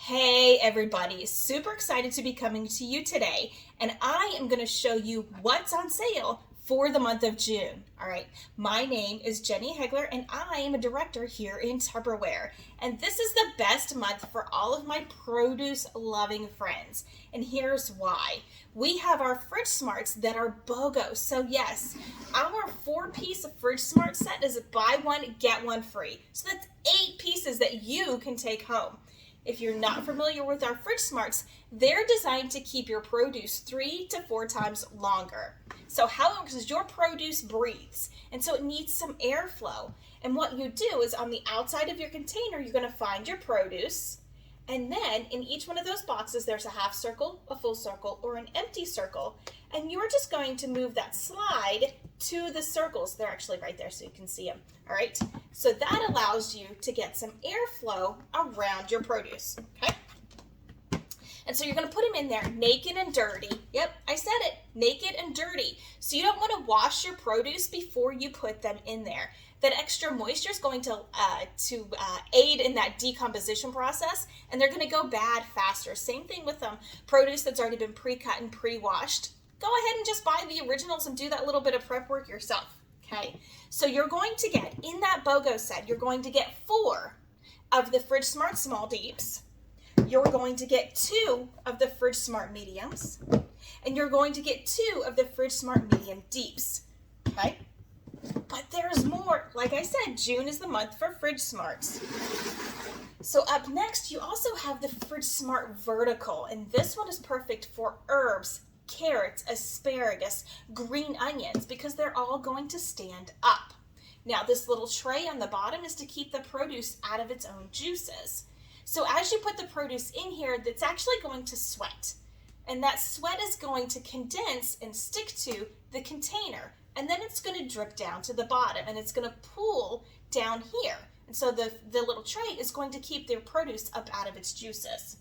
Hey everybody, super excited to be coming to you today, and I am going to show you what's on sale for the month of June. All right, my name is Jenny Hegler and I am a director here in Tupperware, and this is the best month for all of my produce loving friends, and here's why. We have our Fridge Smarts that are BOGO, so yes, our 4-piece Fridge Smart set is buy one, get one free, so that's 8 pieces that you can take home. If you're not familiar with our Fridge Smarts, they're designed to keep your produce 3 to 4 times longer. So how it works is your produce breathes, and so it needs some airflow. And what you do is on the outside of your container, you're going to find your produce, and then in each one of those boxes, there's a half circle, a full circle, or an empty circle, and you're just going to move that slide to the circles. They're actually right there so you can see them. All right, so that allows you to get some airflow around your produce, okay? And so you're going to put them in there naked and dirty. Yep, I said it, naked and dirty. So you don't want to wash your produce before you put them in there. That extra moisture is going to aid in that decomposition process, and they're going to go bad faster. Same thing with produce that's already been pre-cut and pre-washed. Go ahead and just buy the originals and do that little bit of prep work yourself. Okay, so you're going to get, in that BOGO set, you're going to get 4 of the Fridge Smart Small Deeps. You're going to get 2 of the Fridge Smart Mediums. And you're going to get 2 of the Fridge Smart Medium Deeps. Okay, but there's more. Like I said, June is the month for Fridge Smarts. So up next, you also have the Fridge Smart Vertical. And this one is perfect for herbs, carrots, asparagus, green onions, because they're all going to stand up. Now, this little tray on the bottom is to keep the produce out of its own juices. So as you put the produce in here, that's actually going to sweat. And that sweat is going to condense and stick to the container. And then it's going to drip down to the bottom, and it's going to pool down here. And so the little tray is going to keep their produce up out of its juices.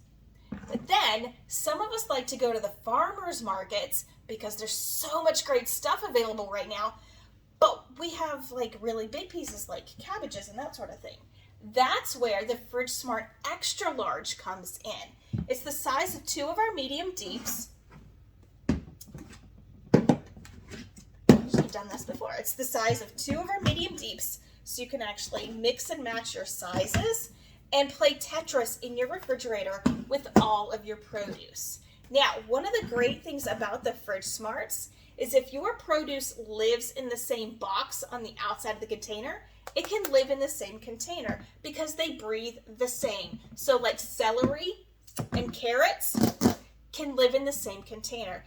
But then, some of us like to go to the farmers markets because there's so much great stuff available right now, but we have like really big pieces like cabbages and that sort of thing. That's where the Fridge Smart Extra Large comes in. It's the size of 2 of our medium deeps. I've done this before. It's the size of 2 of our medium deeps, so you can actually mix and match your sizes and play Tetris in your refrigerator with all of your produce. Now, one of the great things about the Fridge Smarts is if your produce lives in the same box on the outside of the container, it can live in the same container because they breathe the same. So like celery and carrots can live in the same container.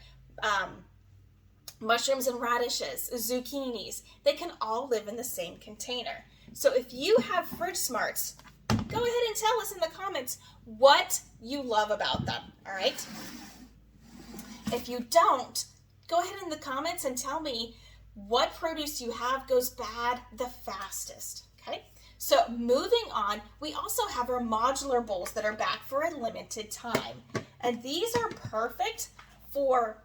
Mushrooms and radishes, zucchinis, they can all live in the same container. So if you have Fridge Smarts, go ahead and tell us in the comments what you love about them, all right? If you don't, go ahead in the comments and tell me what produce you have goes bad the fastest, okay? So moving on, we also have our modular bowls that are back for a limited time. And these are perfect for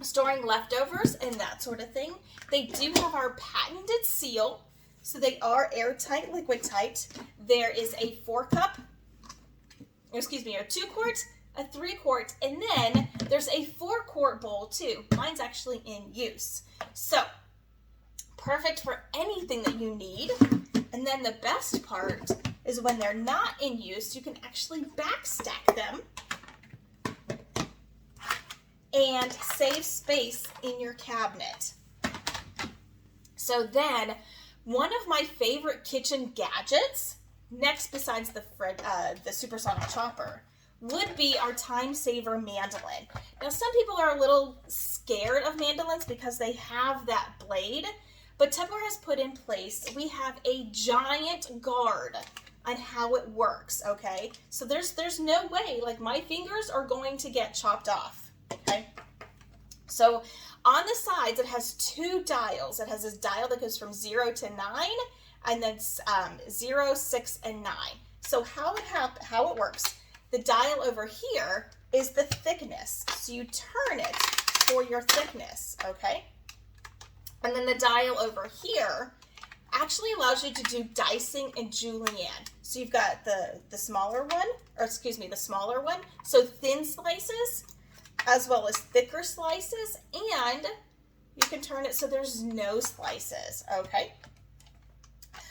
storing leftovers and that sort of thing. They do have our patented seal, so they are airtight, liquid tight. There is a 4-cup, a 2-quart, a 3-quart, and then there's a 4-quart bowl too. Mine's actually in use. So, perfect for anything that you need. And then the best part is when they're not in use, you can actually backstack them and save space in your cabinet. So then, one of my favorite kitchen gadgets, next besides the supersonic chopper, would be our time saver mandolin. Now, some people are a little scared of mandolins because they have that blade, but Tupperware has put in place, we have a giant guard on how it works, okay? So there's no way, like my fingers are going to get chopped off, okay? So on the sides, it has 2 dials. It has this dial that goes from 0 to 9, and then 0, 6, and 9. So how it works, the dial over here is the thickness. So you turn it for your thickness, okay? And then the dial over here actually allows you to do dicing and julienne. So you've got the smaller one, or excuse me, the smaller one, so thin slices, as well as thicker slices, and you can turn it so there's no slices, okay?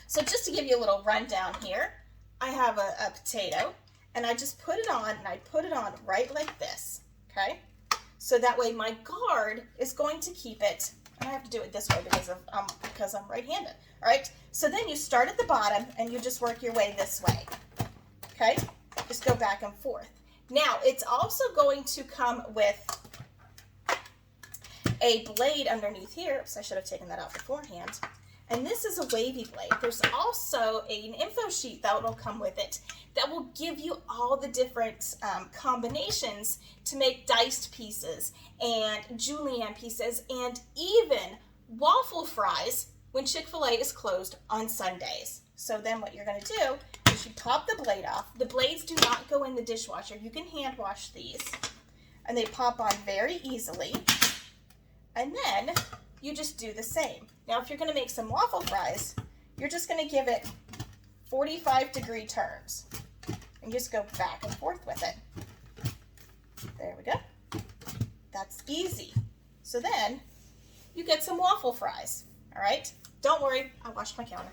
So just to give you a little rundown here, I have a potato, and I just put it on, and I put it on right like this, okay? So that way my guard is going to keep it, and I have to do it this way because I'm right-handed, all right? So then you start at the bottom, and you just work your way this way, okay? Just go back and forth. Now, it's also going to come with a blade underneath here. Oops, I should have taken that out beforehand. And this is a wavy blade. There's also an info sheet that will come with it that will give you all the different combinations to make diced pieces and julienne pieces and even waffle fries when Chick-fil-A is closed on Sundays. So then what you're going to do is you pop the blade off. The blades do not go in the dishwasher. You can hand wash these, and they pop on very easily. And then you just do the same. Now, if you're going to make some waffle fries, you're just going to give it 45-degree turns and just go back and forth with it. There we go. That's easy. So then you get some waffle fries, all right? Don't worry, I washed my counter.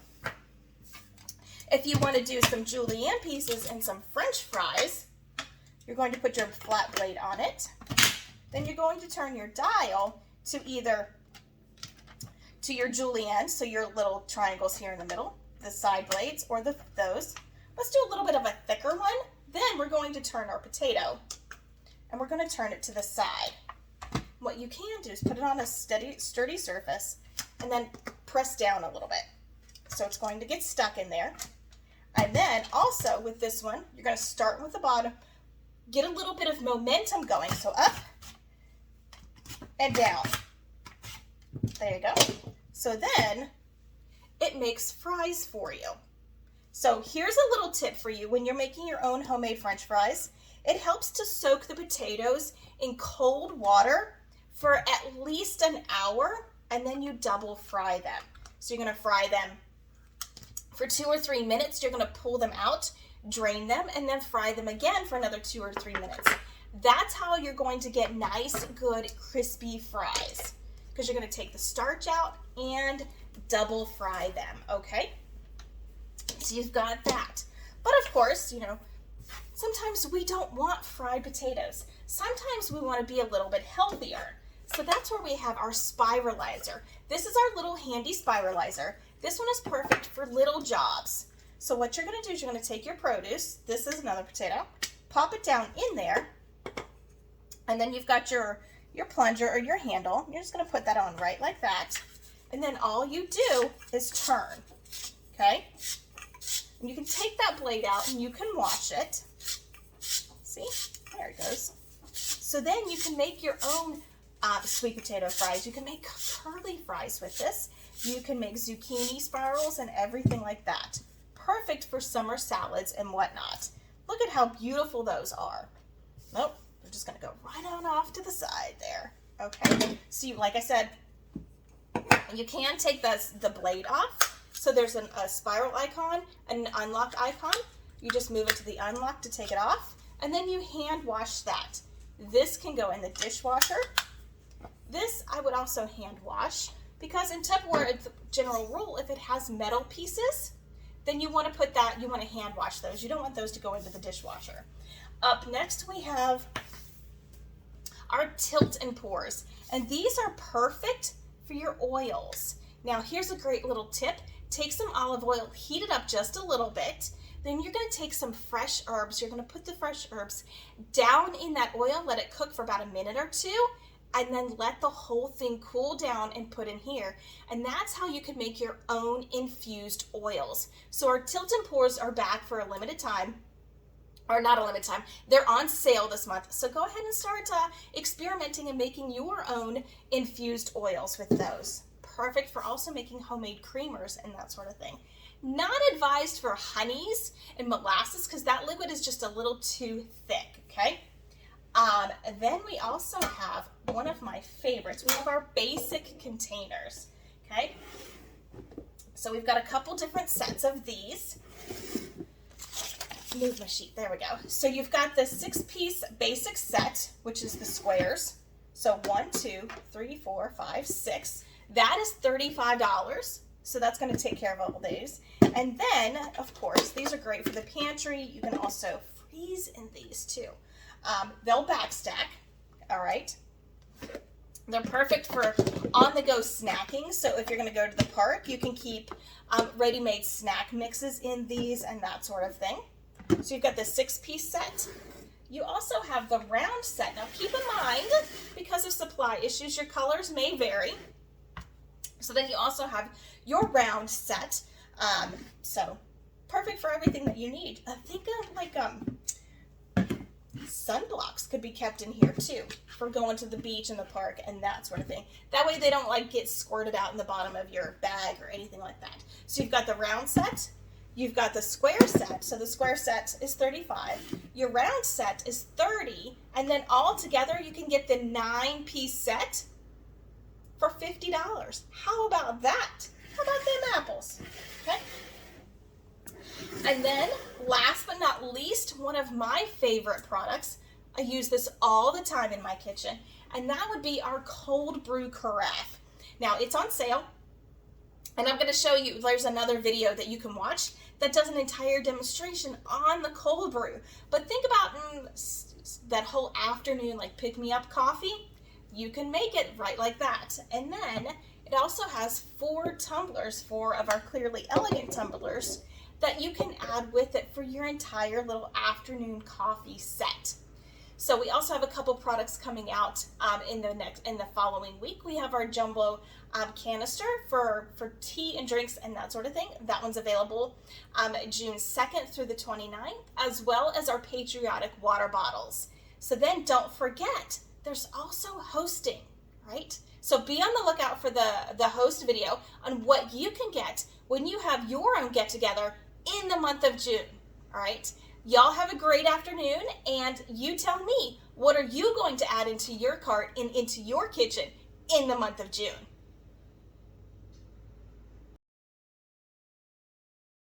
If you want to do some julienne pieces and some French fries, you're going to put your flat blade on it. Then you're going to turn your dial to either to your julienne, so your little triangles here in the middle, the side blades, or those. Let's do a little bit of a thicker one. Then we're going to turn our potato, and we're going to turn it to the side. What you can do is put it on a sturdy surface, and then press down a little bit. So it's going to get stuck in there. And then also with this one, you're going to start with the bottom, get a little bit of momentum going. So up and down. There you go. So then it makes fries for you. So here's a little tip for you when you're making your own homemade French fries. It helps to soak the potatoes in cold water for at least an hour, and then you double fry them. So you're going to fry them for 2 or 3 minutes. You're going to pull them out, drain them, and then fry them again for another 2 or 3 minutes. That's how you're going to get nice, good, crispy fries, because you're going to take the starch out and double fry them, okay? So you've got that. But of course, you know, sometimes we don't want fried potatoes. Sometimes we want to be a little bit healthier. So that's where we have our Spiralizer. This is our little handy Spiralizer. This one is perfect for little jobs. So what you're going to do is you're going to take your produce, this is another potato, pop it down in there, and then you've got your plunger or your handle. You're just going to put that on right like that. And then all you do is turn, okay? And you can take that blade out and you can wash it. See, there it goes. So then you can make your own sweet potato fries. You can make curly fries with this. You can make zucchini spirals and everything like that. Perfect for summer salads and whatnot. Look at how beautiful those are. Nope, they're just gonna go right on off to the side there. Okay, so you, like I said, you can take the blade off. So there's a spiral icon and an unlock icon. You just move it to the unlock to take it off, and then you hand wash that. This can go in the dishwasher. This I would also hand wash, because in Tupperware, it's a general rule, if it has metal pieces, then you want to put that, you want to hand wash those. You don't want those to go into the dishwasher. Up next we have our tilt and pours, and these are perfect for your oils. Now here's a great little tip. Take some olive oil, heat it up just a little bit, then you're going to take some fresh herbs. You're going to put the fresh herbs down in that oil, let it cook for about a minute or two, and then let the whole thing cool down and put in here. And that's how you can make your own infused oils. So our tilt and pours are back for a limited time, or not a limited time, they're on sale this month. So go ahead and start experimenting and making your own infused oils with those. Perfect for also making homemade creamers and that sort of thing. Not advised for honeys and molasses, because that liquid is just a little too thick, okay? Then we also have one of my favorites. We have our basic containers, okay? So we've got a couple different sets of these. Move my sheet, there we go. So you've got the 6-piece basic set, which is the squares. So 1, 2, 3, 4, 5, 6. That is $35. So that's going to take care of all these. And then, of course, these are great for the pantry. You can also freeze in these too. They'll backstack, all right? They're perfect for on-the-go snacking. So if you're going to go to the park, you can keep ready-made snack mixes in these and that sort of thing. So you've got the 6-piece set. You also have the round set. Now keep in mind, because of supply issues, your colors may vary. So then you also have your round set. So perfect for everything that you need. Think of like sunblocks could be kept in here too for going to the beach and the park and that sort of thing. That way they don't like get squirted out in the bottom of your bag or anything like that. So you've got the round set. You've got the square set, so the square set is $35. Your round set is $30, and then all together you can get the 9-piece set for $50. How about that? How about them apples? Okay. And then, last but not least, one of my favorite products. I use this all the time in my kitchen, and that would be our cold brew carafe. Now, it's on sale. And I'm going to show you, there's another video that you can watch that does an entire demonstration on the cold brew. But think about that whole afternoon, like pick-me-up coffee. You can make it right like that. And then it also has 4 tumblers, 4 of our Clearly Elegant tumblers that you can add with it for your entire little afternoon coffee set. So we also have a couple products coming out in the following week. We have our jumbo canister for tea and drinks and that sort of thing. That one's available June 2nd through the 29th, as well as our patriotic water bottles. So then don't forget, there's also hosting, right? So be on the lookout for the host video on what you can get when you have your own get-together in the month of June, all right? Y'all have a great afternoon, and you tell me, what are you going to add into your cart and into your kitchen in the month of June?